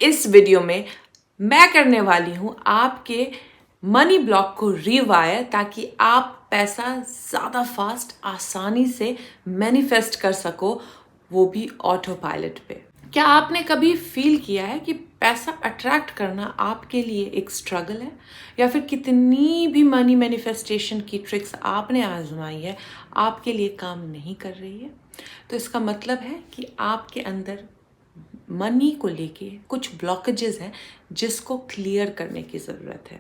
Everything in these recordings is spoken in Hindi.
इस वीडियो में मैं करने वाली हूँ आपके मनी ब्लॉक को रिवायर, ताकि आप पैसा ज़्यादा फास्ट आसानी से मैनिफेस्ट कर सको, वो भी ऑटो पायलट पे। क्या आपने कभी फील किया है कि पैसा अट्रैक्ट करना आपके लिए एक स्ट्रगल है, या फिर कितनी भी मनी मैनिफेस्टेशन की ट्रिक्स आपने आजमाई है आपके लिए काम नहीं कर रही है? तो इसका मतलब है कि आपके अंदर मनी को लेके कुछ ब्लॉकेजेस हैं जिसको क्लियर करने की ज़रूरत है।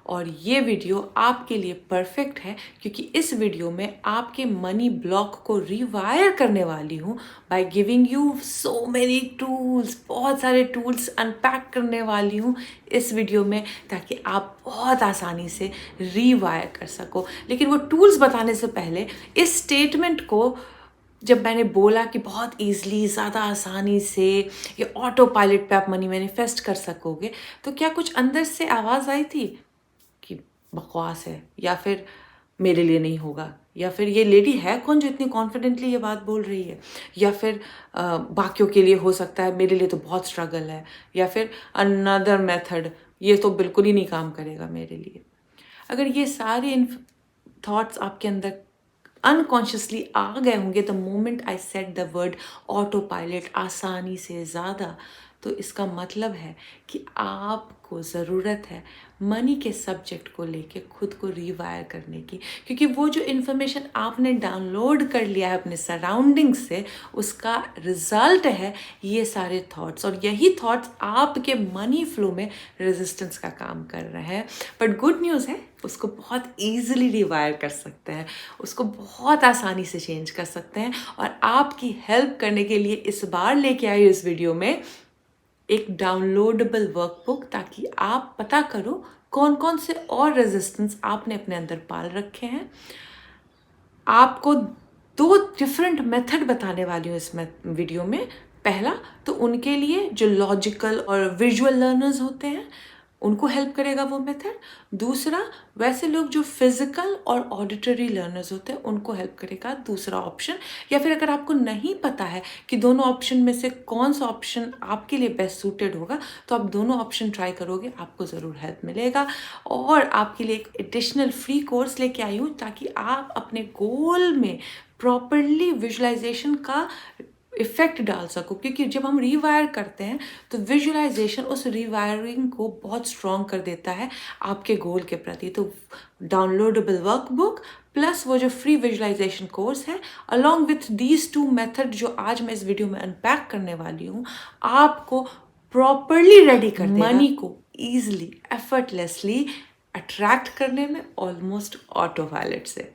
और ये वीडियो आपके लिए परफेक्ट है, क्योंकि इस वीडियो में आपके मनी ब्लॉक को रिवायर करने वाली हूँ by giving you so many tools. बहुत सारे टूल्स अनपैक करने वाली हूँ इस वीडियो में, ताकि आप बहुत आसानी से रिवायर कर सको। लेकिन वो टूल्स बताने से पहले इस स्टेटमेंट को जब मैंने बोला कि बहुत ईजिली, ज़्यादा आसानी से ये ऑटो पायलट पे आप मनी मैनिफेस्ट कर सकोगे, तो क्या कुछ अंदर से आवाज़ आई थी कि बकवास है, या फिर मेरे लिए नहीं होगा, या फिर ये लेडी है कौन जो इतनी कॉन्फिडेंटली ये बात बोल रही है, या फिर बाकियों के लिए हो सकता है, मेरे लिए तो बहुत स्ट्रगल है, या फिर अनदर मेथड, ये तो बिल्कुल ही नहीं काम करेगा मेरे लिए। अगर ये सारे थॉट्स आपके अंदर अनकॉन्शियसली आ गए होंगे the moment I set the word auto pilot, आसानी से ज़्यादा, तो इसका मतलब है कि आपको ज़रूरत है मनी के सब्जेक्ट को लेके खुद को रिवायर करने की, क्योंकि वो जो इन्फॉर्मेशन आपने डाउनलोड कर लिया है अपने सराउंडिंग से, उसका रिजल्ट है ये सारे थॉट्स, और यही थॉट्स आपके मनी फ्लो में रेजिस्टेंस का काम कर रहे हैं। बट गुड न्यूज़ है, उसको बहुत ईजिली रिवायर कर सकते हैं, उसको बहुत आसानी से चेंज कर सकते हैं। और आपकी हेल्प करने के लिए इस बार लेके आई इस वीडियो में एक डाउनलोडेबल वर्कबुक, ताकि आप पता करो कौन कौन से और रेजिस्टेंस आपने अपने अंदर पाल रखे हैं। आपको 2 डिफरेंट मेथड बताने वाली हूँ इस वीडियो में। पहला तो उनके लिए जो लॉजिकल और विजुअल लर्नर्स होते हैं, उनको हेल्प करेगा वो मेथड। दूसरा, वैसे लोग जो फिजिकल और ऑडिटरी लर्नर्स होते हैं, उनको हेल्प करेगा दूसरा ऑप्शन। या फिर अगर आपको नहीं पता है कि दोनों ऑप्शन में से कौन सा ऑप्शन आपके लिए बेस्ट सूटेड होगा, तो आप दोनों ऑप्शन ट्राई करोगे, आपको ज़रूर हेल्प मिलेगा। और आपके लिए एक एडिशनल फ्री कोर्स लेके आई हूँ, ताकि आप अपने गोल में प्रॉपरली विजुअलाइजेशन का इफेक्ट डाल सको। क्योंकि जब हम रिवायर करते हैं तो विजुअलाइजेशन उस रिवायरिंग को बहुत स्ट्रॉन्ग कर देता है आपके गोल के प्रति। तो डाउनलोडेबल वर्कबुक प्लस वो जो फ्री विजुअलाइजेशन कोर्स है, अलॉन्ग विथ दीज 2 मेथड जो आज मैं इस वीडियो में अनपैक करने वाली हूँ, आपको प्रॉपरली रेडी कर देगा मनी को ईजिली, एफर्टलेसली अट्रैक्ट करने में, ऑलमोस्ट ऑटो पायलट से।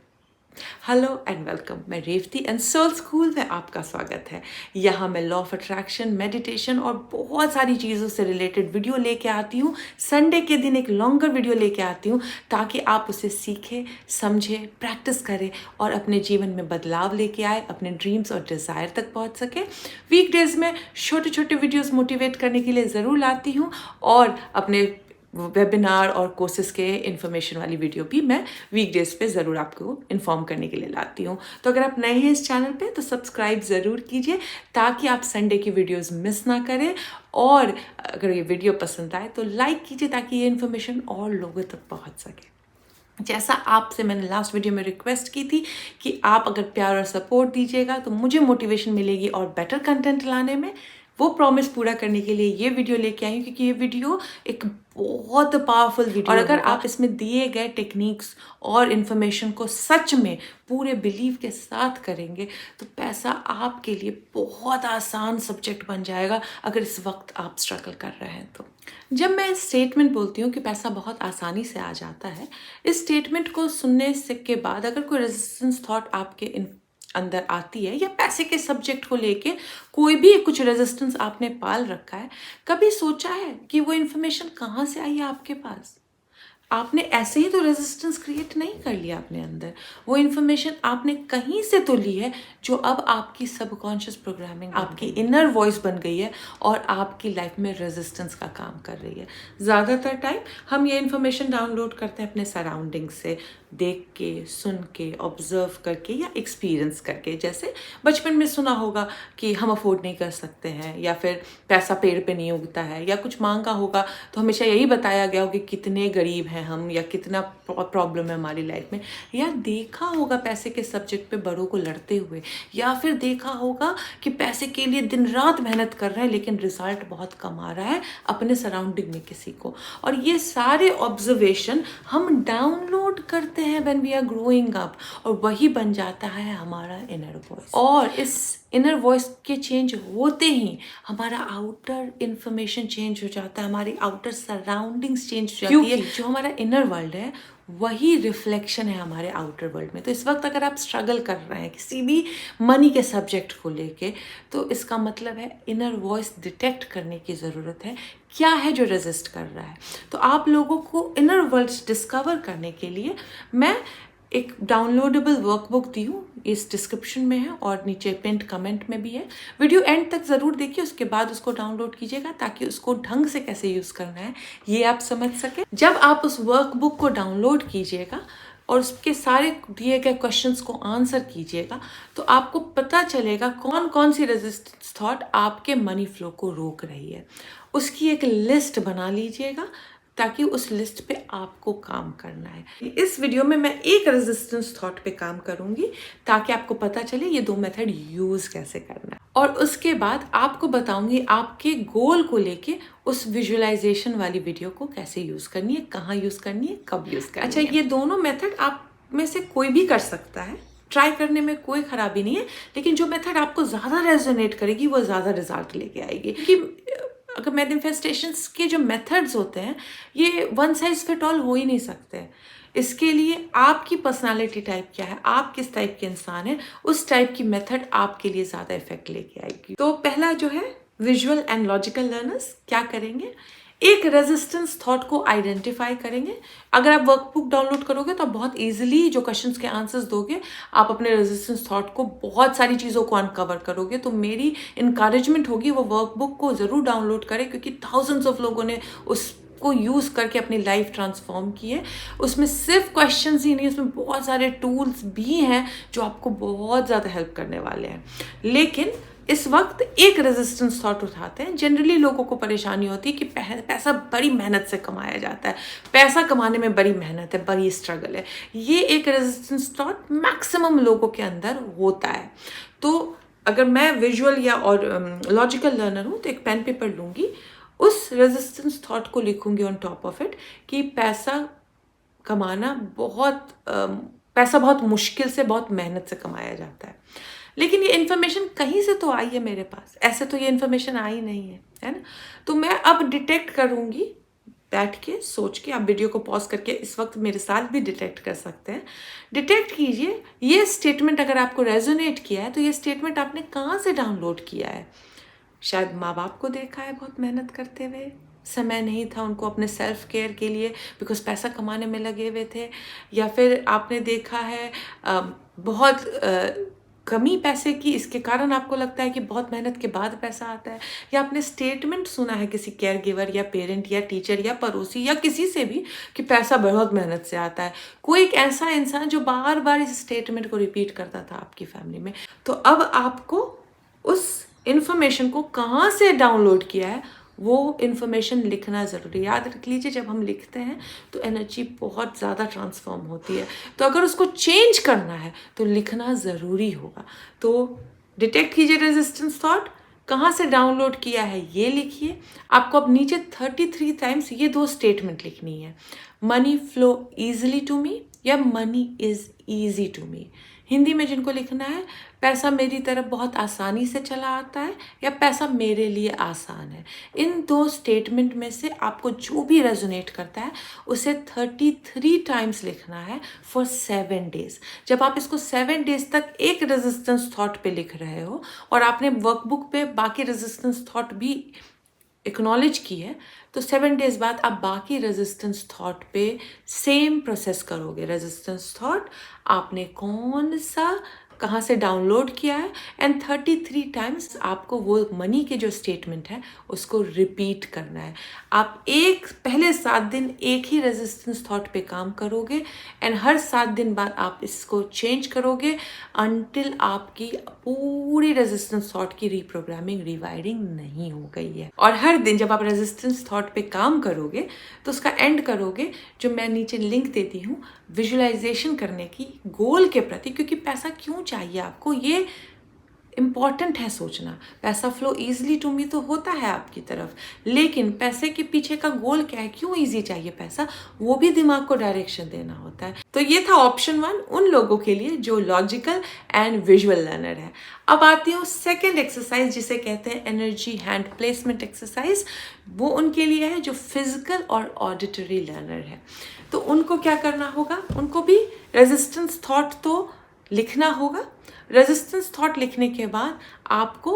हेलो एंड वेलकम, मैं रेवती एंड सोल स्कूल में आपका स्वागत है। यहाँ मैं लॉ ऑफ अट्रैक्शन, मेडिटेशन और बहुत सारी चीज़ों से रिलेटेड वीडियो लेके आती हूँ। संडे के दिन एक लॉन्गर वीडियो लेके आती हूँ, ताकि आप उसे सीखें, समझें, प्रैक्टिस करें और अपने जीवन में बदलाव लेके आए, अपने ड्रीम्स और डिज़ायर तक पहुँच सके। वीकडेज़ में छोटे छोटे वीडियोज़ मोटिवेट करने के लिए ज़रूर लाती हूँ, और अपने वेबिनार और कोर्सेज के इन्फॉर्मेशन वाली वीडियो भी मैं वीकडेज पे ज़रूर आपको इन्फॉर्म करने के लिए लाती हूँ। तो अगर आप नए हैं इस चैनल पे तो सब्सक्राइब ज़रूर कीजिए, ताकि आप संडे की वीडियोस मिस ना करें। और अगर ये वीडियो पसंद आए तो लाइक कीजिए, ताकि ये इन्फॉर्मेशन और लोगों तक पहुँच सके। जैसा आपसे मैंने लास्ट वीडियो में रिक्वेस्ट की थी कि आप अगर प्यार और सपोर्ट दीजिएगा तो मुझे मोटिवेशन मिलेगी और बेटर कंटेंट लाने में। वो प्रॉमिस पूरा करने के लिए ये वीडियो लेके आई हूँ, क्योंकि ये वीडियो एक बहुत पावरफुल वीडियो, और अगर आप इसमें दिए गए टेक्निक्स और इन्फॉर्मेशन को सच में पूरे बिलीव के साथ करेंगे, तो पैसा आपके लिए बहुत आसान सब्जेक्ट बन जाएगा, अगर इस वक्त आप स्ट्रगल कर रहे हैं तो। जब मैं स्टेटमेंट बोलती हूँ कि पैसा बहुत आसानी से आ जाता है, इस स्टेटमेंट को सुनने से के बाद अगर कोई रेजिस्टेंस थॉट आपके अंदर आती है, या पैसे के सब्जेक्ट को लेके कोई भी कुछ रेजिस्टेंस आपने पाल रखा है, कभी सोचा है कि वो इन्फॉर्मेशन कहाँ से आई है आपके पास? आपने ऐसे ही तो रेजिस्टेंस क्रिएट नहीं कर लिया अपने अंदर। वो इन्फॉर्मेशन आपने कहीं से तो ली है, जो अब आपकी सबकॉन्शियस प्रोग्रामिंग, आपकी इनर वॉइस बन गई है, और आपकी लाइफ में रेजिस्टेंस का काम कर रही है। ज़्यादातर टाइम हम ये इन्फॉर्मेशन डाउनलोड करते हैं अपने सराउंडिंग से, देख के, सुन के, ऑब्जर्व करके या एक्सपीरियंस करके। जैसे बचपन में सुना होगा कि हम अफोर्ड नहीं कर सकते हैं, या फिर पैसा पेड़ पे नहीं उगता है, या कुछ मांगा होगा तो हमेशा यही बताया गया हो कि कितने गरीब हैं हम, या कितना प्रॉब्लम है हमारी लाइफ में। या देखा होगा पैसे के सब्जेक्ट पे बड़ों को लड़ते हुए, या फिर देखा होगा कि पैसे के लिए दिन रात मेहनत कर रहे हैं लेकिन रिजल्ट बहुत कम आ रहा है अपने सराउंडिंग में किसी को। और ये सारे ऑब्जर्वेशन हम डाउनलोड करते हैं when we are growing up, और वही बन जाता है हमारा इनर वॉइस। और इस इनर वॉइस के चेंज होते ही हमारा आउटर इन्फॉर्मेशन चेंज हो जाता है, हमारी आउटर सराउंडिंग्स चेंज हो जाती है। जो हमारा इनर वर्ल्ड है वही रिफ्लेक्शन है हमारे आउटर वर्ल्ड में। तो इस वक्त अगर आप स्ट्रगल कर रहे हैं किसी भी मनी के सब्जेक्ट को लेके, तो इसका मतलब है इनर वॉइस डिटेक्ट करने की ज़रूरत है, क्या है जो रेजिस्ट कर रहा है। तो आप लोगों को इनर वर्ल्ड डिस्कवर करने के लिए मैं एक डाउनलोडेबल वर्कबुक दी हूँ, इस डिस्क्रिप्शन में है और नीचे पिंड कमेंट में भी है। वीडियो एंड तक ज़रूर देखिए, उसके बाद उसको डाउनलोड कीजिएगा ताकि उसको ढंग से कैसे यूज़ करना है ये आप समझ सकें। जब आप उस वर्कबुक को डाउनलोड कीजिएगा और उसके सारे दिए गए क्वेश्चंस को आंसर कीजिएगा, तो आपको पता चलेगा कौन कौन सी रेजिस्टेंस थॉट आपके मनी फ्लो को रोक रही है। उसकी एक लिस्ट बना लीजिएगा ताकि उस लिस्ट पे आपको काम करना है। इस वीडियो में मैं एक रेजिस्टेंस थॉट पे काम करूंगी ताकि आपको पता चले ये दो मेथड यूज कैसे करना है, और उसके बाद आपको बताऊंगी आपके गोल को लेके उस विजुअलाइजेशन वाली वीडियो को कैसे यूज करनी है, कहाँ यूज करनी है, कब यूज करनी है। अच्छा, ये दोनों मेथड आप में से कोई भी कर सकता है, ट्राई करने में कोई खराबी नहीं है, लेकिन जो मेथड आपको ज़्यादा रेजोनेट करेगी वो ज़्यादा रिजल्ट लेके आएगी। क्योंकि अगर मैनिफेस्टेशंस के जो मेथड्स होते हैं ये वन साइज फिट ऑल हो ही नहीं सकते। इसके लिए आपकी पर्सनालिटी टाइप क्या है, आप किस टाइप के इंसान हैं, उस टाइप की मेथड आपके लिए ज़्यादा इफेक्ट लेके आएगी। तो पहला जो है विजुअल एंड लॉजिकल लर्नर्स क्या करेंगे, एक रेजिस्टेंस थॉट को आइडेंटिफाई करेंगे। अगर आप वर्कबुक डाउनलोड करोगे तो आप बहुत इजीली जो क्वेश्चंस के आंसर्स दोगे, आप अपने रेजिस्टेंस थॉट को बहुत सारी चीज़ों को अनकवर करोगे। तो मेरी इनकरेजमेंट होगी वो वर्कबुक को ज़रूर डाउनलोड करें, क्योंकि थाउजेंड्स ऑफ लोगों ने उसको यूज़ करके अपनी लाइफ ट्रांसफॉर्म की है। उसमें सिर्फ क्वेश्चंस ही नहीं, उसमें बहुत सारे टूल्स भी हैं जो आपको बहुत ज़्यादा हेल्प करने वाले हैं। लेकिन इस वक्त एक रेजिस्टेंस थॉट उठाते हैं। जनरली लोगों को परेशानी होती है कि पैसा बड़ी मेहनत से कमाया जाता है, पैसा कमाने में बड़ी मेहनत है, बड़ी स्ट्रगल है। ये एक रेजिस्टेंस थॉट मैक्सिमम लोगों के अंदर होता है। तो अगर मैं विजुअल या और लॉजिकल लर्नर हूँ तो एक पेन पेपर लूँगी, उस रेजिस्टेंस थॉट को लिखूँगी ऑन टॉप ऑफ इट कि पैसा कमाना पैसा बहुत मुश्किल से, बहुत मेहनत से कमाया जाता है। लेकिन ये इन्फॉर्मेशन कहीं से तो आई है मेरे पास, ऐसे तो ये इन्फॉर्मेशन आई नहीं है ना। तो मैं अब डिटेक्ट करूँगी बैठ के, सोच के। आप वीडियो को पॉज करके इस वक्त मेरे साथ भी डिटेक्ट कर सकते हैं। डिटेक्ट कीजिए ये स्टेटमेंट अगर आपको रेजोनेट किया है तो ये स्टेटमेंट आपने कहाँ से डाउनलोड किया है। शायद माँ बाप को देखा है बहुत मेहनत करते हुए, समय नहीं था उनको अपने सेल्फ केयर के लिए बिकॉज पैसा कमाने में लगे हुए थे, या फिर आपने देखा है बहुत कमी पैसे की, इसके कारण आपको लगता है कि बहुत मेहनत के बाद पैसा आता है, या आपने स्टेटमेंट सुना है किसी केयर गिवर या पेरेंट या टीचर या पड़ोसी या किसी से भी कि पैसा बहुत मेहनत से आता है। कोई एक ऐसा इंसान जो बार बार इस स्टेटमेंट को रिपीट करता था आपकी फैमिली में। तो अब आपको उस इन्फॉर्मेशन को कहाँ से डाउनलोड किया है वो इन्फॉर्मेशन लिखना ज़रूरी। याद रख लीजिए, जब हम लिखते हैं तो एनर्जी बहुत ज़्यादा ट्रांसफॉर्म होती है। तो अगर उसको चेंज करना है तो लिखना ज़रूरी होगा। तो डिटेक्ट कीजिए रेजिस्टेंस थॉट, कहाँ से डाउनलोड किया है ये लिखिए। आपको अब नीचे 33 टाइम्स ये दो स्टेटमेंट लिखनी है, money flow easily to me या money is easy to me. Hindi में जिनको लिखना है, पैसा मेरी तरफ बहुत आसानी से चला आता है या पैसा मेरे लिए आसान है। इन दो स्टेटमेंट में से आपको जो भी रेजोनेट करता है उसे 33 टाइम्स लिखना है फॉर 7 डेज। जब आप इसको 7 डेज तक एक रेजिस्टेंस थॉट पे लिख रहे हो और आपने वर्कबुक पे बाकी रेजिस्टेंस थॉट भी एक्नॉलेज की है, तो 7 डेज बाद आप बाकी रेजिस्टेंस थॉट पे सेम प्रोसेस करोगे। रेजिस्टेंस थॉट आपने कौन सा कहाँ से डाउनलोड किया है, एंड 33 टाइम्स आपको वो मनी के जो स्टेटमेंट है उसको रिपीट करना है। आप पहले 7 दिन एक ही रेजिस्टेंस थॉट पे काम करोगे एंड हर 7 दिन बाद आप इसको चेंज करोगे अनटिल आपकी पूरी रेजिस्टेंस थॉट की रीप्रोग्रामिंग रिवायरिंग नहीं हो गई है। और हर दिन जब आप रेजिस्टेंस थॉट पे काम करोगे तो उसका एंड करोगे, जो मैं नीचे लिंक देती हूँ विजुअलाइजेशन करने की गोल के प्रति, क्योंकि पैसा क्यों चाहिए आपको ये इम्पॉर्टेंट है सोचना। पैसा फ्लो ईजिली टू मी तो होता है आपकी तरफ, लेकिन पैसे के पीछे का गोल क्या है, क्यों ईजी चाहिए पैसा, वो भी दिमाग को डायरेक्शन देना होता है। तो ये था ऑप्शन 1 उन लोगों के लिए जो लॉजिकल एंड विजुअल लर्नर है। अब आती हूँ सेकेंड एक्सरसाइज जिसे कहते हैं एनर्जी हैंड प्लेसमेंट एक्सरसाइज। वो उनके लिए है जो फिजिकल और ऑडिटरी लर्नर है। तो उनको क्या करना होगा, उनको भी रेजिस्टेंस थॉट तो लिखना होगा। रेजिस्टेंस थॉट लिखने के बाद आपको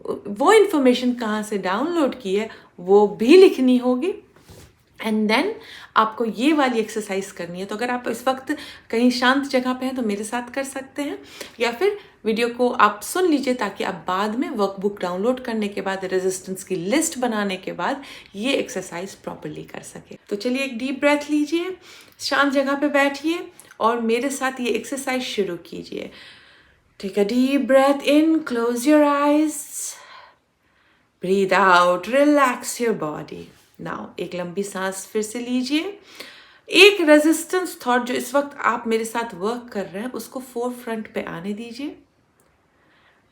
वो इन्फॉर्मेशन कहाँ से डाउनलोड की है वो भी लिखनी होगी, एंड देन आपको ये वाली एक्सरसाइज करनी है। तो अगर आप इस वक्त कहीं शांत जगह पे हैं तो मेरे साथ कर सकते हैं, या फिर वीडियो को आप सुन लीजिए ताकि आप बाद में वर्कबुक डाउनलोड करने के बाद रेजिस्टेंस की लिस्ट बनाने के बाद ये एक्सरसाइज प्रॉपरली कर सके। तो चलिए एक डीप ब्रेथ लीजिए, शांत जगह पे बैठिए और मेरे साथ ये एक्सरसाइज शुरू कीजिए। Take a deep breath in, close your eyes. Breathe out, relax your body. Now, एक लंबी सांस फिर से लीजिए। एक रेजिस्टेंस थॉट जो इस वक्त आप मेरे साथ वर्क कर रहे हैं उसको फोर फ्रंट पे आने दीजिए।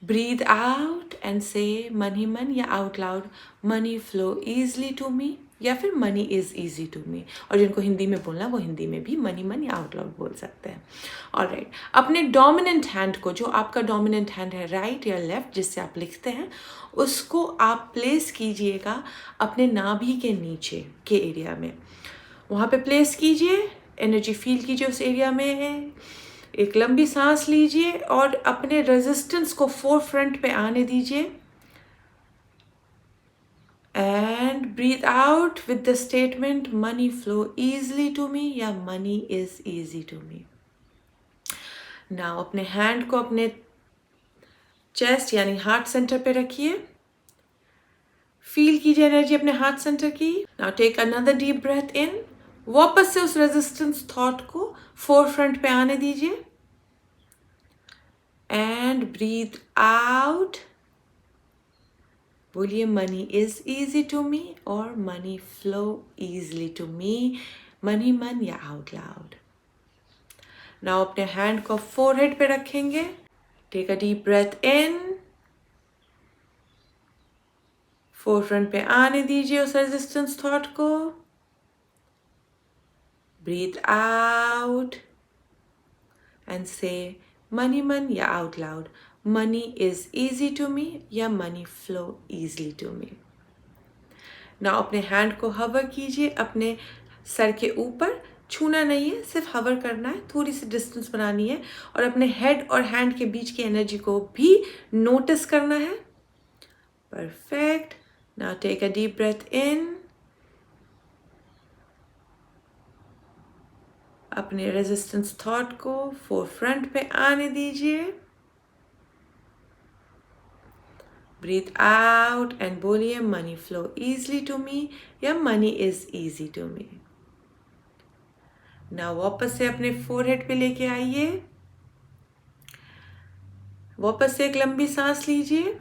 Breathe out and say मन ही मन या out loud, money flow easily to me, या फिर money is easy to me. और जिनको हिंदी में बोलना वो हिंदी में भी मनी मन या आउट लाउड बोल सकते हैं। ऑलराइट, अपने डोमिनेंट हैंड को, जो आपका डोमिनेंट हैंड है राइट या लेफ्ट जिससे आप लिखते हैं, उसको आप प्लेस कीजिएगा अपने नाभि के नीचे के एरिया में। वहाँ पे प्लेस कीजिए, एनर्जी फील कीजिए उस एरिया में। एक लंबी सांस लीजिए और अपने रेजिस्टेंस को फोर फ्रंट पे आने दीजिए and breathe out with the statement money flow easily to me या money is easy to me. now अपने हैंड को अपने चेस्ट यानी हार्ट सेंटर पे रखिए, फील कीजिए एनर्जी अपने हार्ट सेंटर की। now take another deep breath in, वापस से उस रेजिस्टेंस थॉट को फोर फ्रंट पे आने दीजिए and breathe out, बोलिए money is easy to me और money flow easily to me, money मन या आउट लाउड। नाउ अपने हैंड को फोरहेड पे रखेंगे, take a deep breath in, forefront पे आने दीजिए उस रेजिस्टेंस थॉट को, ब्रीथ आउट एंड से मनी मन या out loud, money is easy to me या money flow easily to me. ना अपने हैंड को हवर कीजिए अपने सर के ऊपर, छूना नहीं है, सिर्फ हवर करना है, थोड़ी सी डिस्टेंस बनानी है और अपने हेड और हैंड के बीच की एनर्जी को भी नोटिस करना है। Perfect. Now take a deep breath in, अपने रेजिस्टेंस थॉट को फोर फ्रंट पे आने दीजिए, ब्रीथ आउट एंड बोलिए money flow easily to me या money is easy to me. ना वापस से अपने फोरहेड पे लेके आइए, वापस से एक लंबी सांस लीजिए,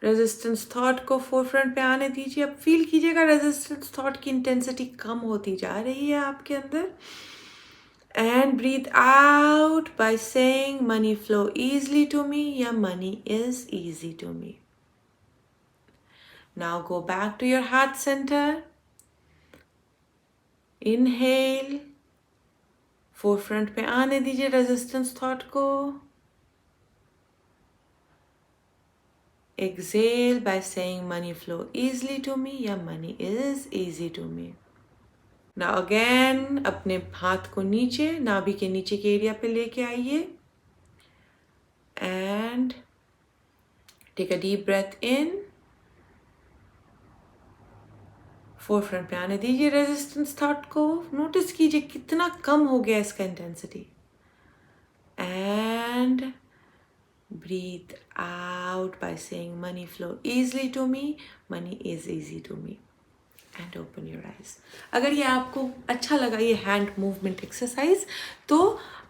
रेजिस्टेंस थॉट को फोर फ्रंट पे आने दीजिए। अब फील कीजिएगा रेजिस्टेंस थॉट की इंटेंसिटी कम होती जा रही है आपके अंदर। And breathe out by saying money flow easily to me या money is easy to me. Now go back to your heart centre, inhale, forefront पे आने दीजिए रेजिस्टेंस थॉट को, exhale by saying money flow easily to me या money is easy to me. now again अपने हाथ को नीचे नाभि के नीचे के एरिया पे लेके आइए and take a deep breath in, four front पे आने दीजिए रेजिस्टेंस थॉट को, नोटिस कीजिए कितना कम हो गया इसका intensity. breathe out by saying money flow easily to me, money is easy to me, and open your eyes. अगर ये आपको अच्छा लगा ये हैंड मूवमेंट एक्सरसाइज तो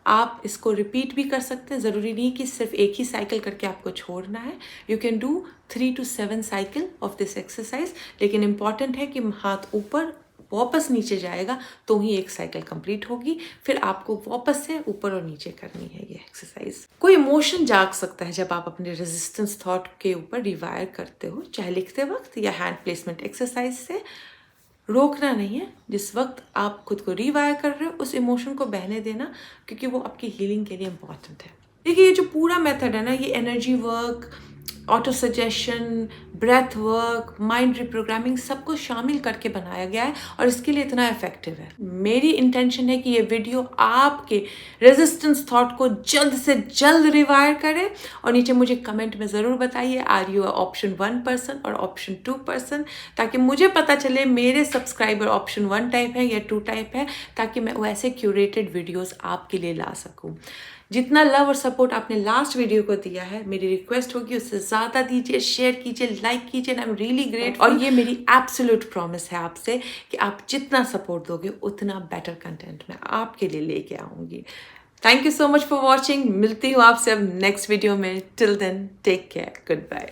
आप इसको रिपीट भी कर सकते हैं. ज़रूरी नहीं कि सिर्फ एक ही साइकिल करके आपको छोड़ना है. You can do 3 to 7 cycle of this exercise. लेकिन इम्पॉर्टेंट है कि हाथ ऊपर वापस नीचे जाएगा तो ही एक साइकिल कंप्लीट होगी. फिर आपको वापस से ऊपर और नीचे करनी है ये एक्सरसाइज. कोई इमोशन जाग सकता है जब आप अपने रेजिस्टेंस थॉट के ऊपर रिवायर करते हो, चाहे लिखते वक्त या हैंड प्लेसमेंट एक्सरसाइज से. रोकना नहीं है. जिस वक्त आप खुद को रिवायर कर रहे हो उस इमोशन को बहने देना, क्योंकि वो आपकी हीलिंग के लिए इम्पॉर्टेंट है. देखिए ये जो पूरा मेथड है ना, ये energy work, auto suggestion, breath work, mind reprogramming सबको शामिल करके बनाया गया है और इसके लिए इतना इफेक्टिव है. मेरी इंटेंशन है कि ये वीडियो आपके रेजिस्टेंस थॉट को जल्द से जल्द रिवायर करे. और नीचे मुझे कमेंट में ज़रूर बताइए आर यू ऑप्शन 1 पर्सन और ऑप्शन 2 पर्सन, ताकि मुझे पता चले मेरे सब्सक्राइबर ऑप्शन 1 टाइप है या 2 टाइप है, ताकि मैं वैसे क्यूरेटेड वीडियोज़ आपके लिए ला सकूँ. जितना लव और सपोर्ट आपने लास्ट वीडियो को दिया है, मेरी रिक्वेस्ट होगी उससे ज़्यादा दीजिए, शेयर कीजिए, लाइक कीजिए. I am really great. और ये मेरी एब्सोल्यूट प्रॉमिस है आपसे कि आप जितना सपोर्ट दोगे उतना बेटर कंटेंट मैं आपके लिए लेके आऊँगी. Thank you so much for watching. मिलती हूँ आपसे अब नेक्स्ट वीडियो में. Till then take care. Good bye.